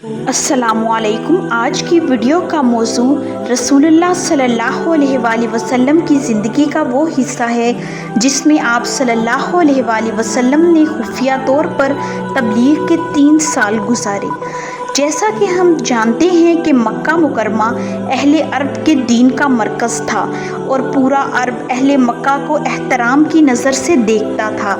السلام علیکم۔ آج کی ویڈیو کا موضوع رسول اللہ صلی اللہ علیہ وآلہ وسلم کی زندگی کا وہ حصہ ہے جس میں آپ صلی اللہ علیہ وآلہ وسلم نے خفیہ طور پر تبلیغ کے 3 سال گزارے۔ جیسا کہ ہم جانتے ہیں کہ مکہ مکرمہ اہل عرب کے دین کا مرکز تھا اور پورا عرب اہل مکہ کو احترام کی نظر سے دیکھتا تھا۔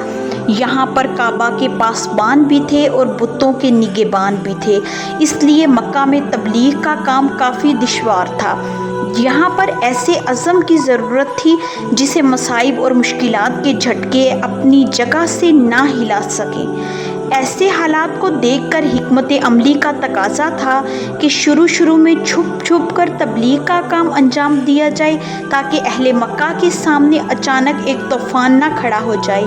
یہاں پر کعبہ کے پاسبان بھی تھے اور بتوں کے نگہبان بھی تھے، اس لیے مکہ میں تبلیغ کا کام کافی دشوار تھا۔ یہاں پر ایسے عزم کی ضرورت تھی جسے مصائب اور مشکلات کے جھٹکے اپنی جگہ سے نہ ہلا سکیں۔ ایسے حالات کو دیکھ کر حکمت عملی کا تقاضا تھا کہ شروع میں چھپ کر تبلیغ کا کام انجام دیا جائے تاکہ اہل مکہ کے سامنے اچانک ایک طوفان نہ کھڑا ہو جائے۔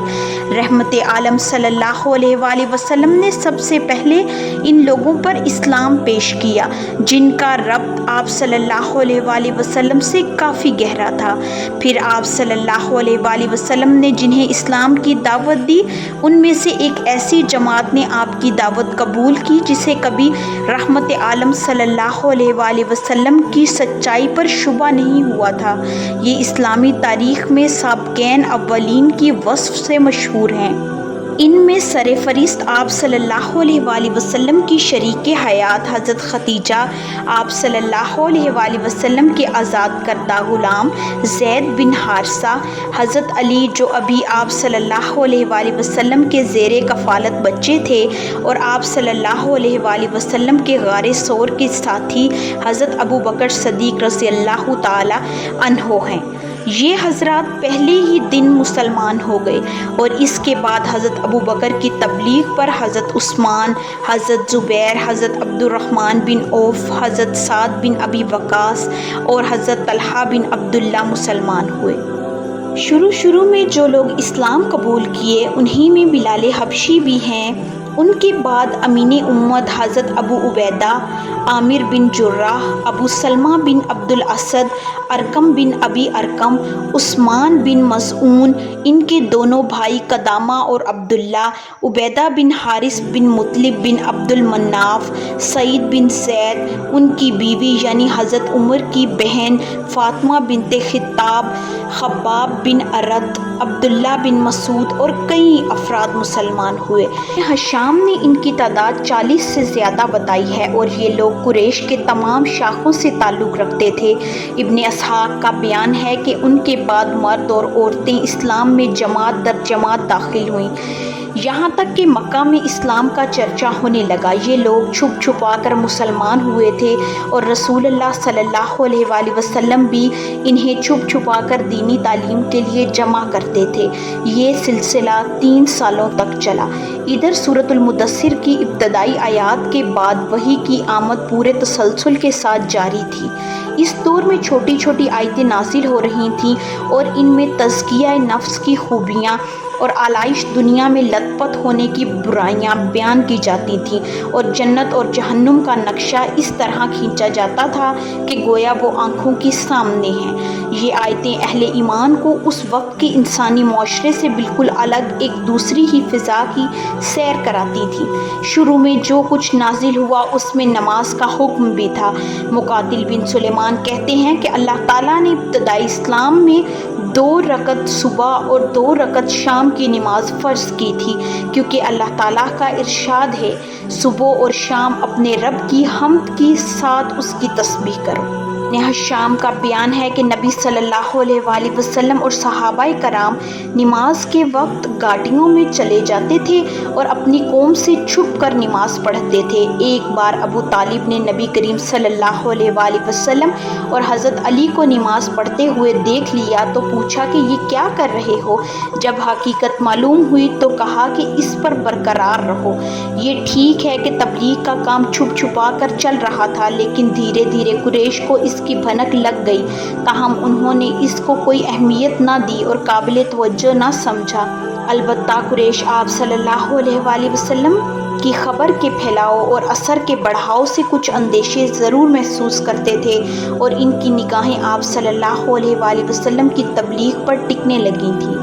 رحمت عالم صلی اللہ علیہ وآلہ وسلم نے سب سے پہلے ان لوگوں پر اسلام پیش کیا جن کا ربط آپ صلی اللہ علیہ وآلہ وسلم سے کافی گہرا تھا۔ پھر آپ صلی اللہ علیہ وآلہ وسلم نے جنہیں اسلام کی دعوت دی ان میں سے ایک ایسی جماعت نے آپ کی دعوت قبول کی جسے کبھی رحمت عالم صلی اللہ علیہ وآلہ وسلم کی سچائی پر شبہ نہیں ہوا تھا۔ یہ اسلامی تاریخ میں سابقین اولین کی وصف سے مشہور ہیں۔ ان میں سرفہرست آپ صلی اللہ علیہ وآلہ وسلم کی شریک حیات حضرت خدیجہ، آپ صلی اللہ علیہ وآلہ وسلم کے آزاد کردہ غلام زید بن حارثہ، حضرت علی جو ابھی آپ صلی اللہ علیہ وآلہ وسلم کے زیر کفالت بچے تھے، اور آپ صلی اللہ علیہ وآلہ وسلم کے غار ثور کے ساتھی حضرت ابو بکر صدیق رضی اللہ تعالی عنہ ہیں۔ یہ حضرات پہلے ہی دن مسلمان ہو گئے اور اس کے بعد حضرت ابو بکر کی تبلیغ پر حضرت عثمان، حضرت زبیر، حضرت عبد الرحمن بن عوف، حضرت سعد بن ابی وقاص اور حضرت طلحہ بن عبداللہ مسلمان ہوئے۔ شروع میں جو لوگ اسلام قبول کیے انہی میں بلال حبشی بھی ہیں۔ ان کے بعد امین امت حضرت ابو عبیدہ، عامر بن جرح، ابو سلمہ بن عبد الاسد، ارقم بن ابی ارقم، عثمان بن مظعون، ان کے دونوں بھائی قدامہ اور عبداللہ، عبیدہ بن حارث بن مطلب بن عبد المناف، سعید بن زید، ان کی بیوی یعنی حضرت عمر کی بہن فاطمہ بنت خطاب، خباب بن ارت، عبداللہ بن مسعود اور کئی افراد مسلمان ہوئے۔ حشام نے ان کی تعداد 40 سے زیادہ بتائی ہے اور یہ لوگ قریش کے تمام شاخوں سے تعلق رکھتے تھے۔ ابن اسحاق کا بیان ہے کہ ان کے بعد مرد اور عورتیں اسلام میں جماعت در جماعت داخل ہوئیں، یہاں تک کہ مکہ میں اسلام کا چرچا ہونے لگا۔ یہ لوگ چھپا کر مسلمان ہوئے تھے اور رسول اللہ صلی اللہ علیہ وآلہ وسلم بھی انہیں چھپا کر دینی تعلیم کے لیے جمع کرتے تھے۔ یہ سلسلہ 3 سالوں تک چلا۔ ادھر سورۃ المدثر کی ابتدائی آیات کے بعد وحی کی آمد پورے تسلسل کے ساتھ جاری تھی۔ اس دور میں چھوٹی چھوٹی آیتیں نازل ہو رہی تھیں اور ان میں تزکیہ نفس کی خوبیاں اور آلائش دنیا میں لت پت ہونے کی برائیاں بیان کی جاتی تھیں، اور جنت اور جہنم کا نقشہ اس طرح کھینچا جاتا تھا کہ گویا وہ آنکھوں کے سامنے ہیں۔ یہ آیتیں اہل ایمان کو اس وقت کے انسانی معاشرے سے بالکل الگ ایک دوسری ہی فضا کی سیر کراتی تھیں۔ شروع میں جو کچھ نازل ہوا اس میں نماز کا حکم بھی تھا۔ مقاتل بن سلیمان کہتے ہیں کہ اللہ تعالیٰ نے ابتدائی اسلام میں 2 رکعت صبح اور 2 رکعت شام کی نماز فرض کی تھی، کیونکہ اللہ تعالیٰ کا ارشاد ہے صبح اور شام اپنے رب کی حمد کے ساتھ اس کی تسبیح کرو۔ حشام کا بیان ہے کہ نبی صلی اللہ علیہ وآلہ وسلم اور صحابہ کرام نماز کے وقت گاڑیوں میں چلے جاتے تھے اور اپنی قوم سے چھپ کر نماز پڑھتے تھے۔ ایک بار ابو طالب نے نبی کریم صلی اللہ علیہ وآلہ وسلم اور حضرت علی کو نماز پڑھتے ہوئے دیکھ لیا تو پوچھا کہ یہ کیا کر رہے ہو؟ جب حقیقت معلوم ہوئی تو کہا کہ اس پر برقرار رہو۔ یہ ٹھیک ہے کہ تبلیغ کا کام چھپا کر چل رہا تھا، لیکن دھیرے دھیرے قریش کو اس کی بھنک لگ گئی، تاہم انہوں نے اس کو کوئی اہمیت نہ دی اور قابل توجہ نہ سمجھا۔ البتہ قریش آپ صلی اللہ علیہ وآلہ وسلم کی خبر کے پھیلاؤ اور اثر کے بڑھاؤ سے کچھ اندیشے ضرور محسوس کرتے تھے اور ان کی نگاہیں آپ صلی اللہ علیہ وآلہ وسلم کی تبلیغ پر ٹکنے لگی تھیں۔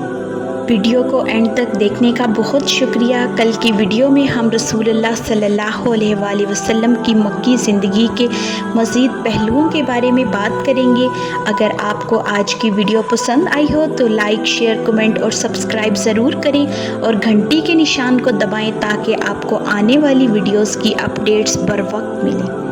ویڈیو کو اینڈ تک دیکھنے کا بہت شکریہ۔ کل کی ویڈیو میں ہم رسول اللہ صلی اللہ علیہ وآلہ وسلم کی مکی زندگی کے مزید پہلوؤں کے بارے میں بات کریں گے۔ اگر آپ کو آج کی ویڈیو پسند آئی ہو تو لائک، شیئر، کمنٹ اور سبسکرائب ضرور کریں اور گھنٹی کے نشان کو دبائیں تاکہ آپ کو آنے والی ویڈیوز کی اپڈیٹس بر وقت ملیں۔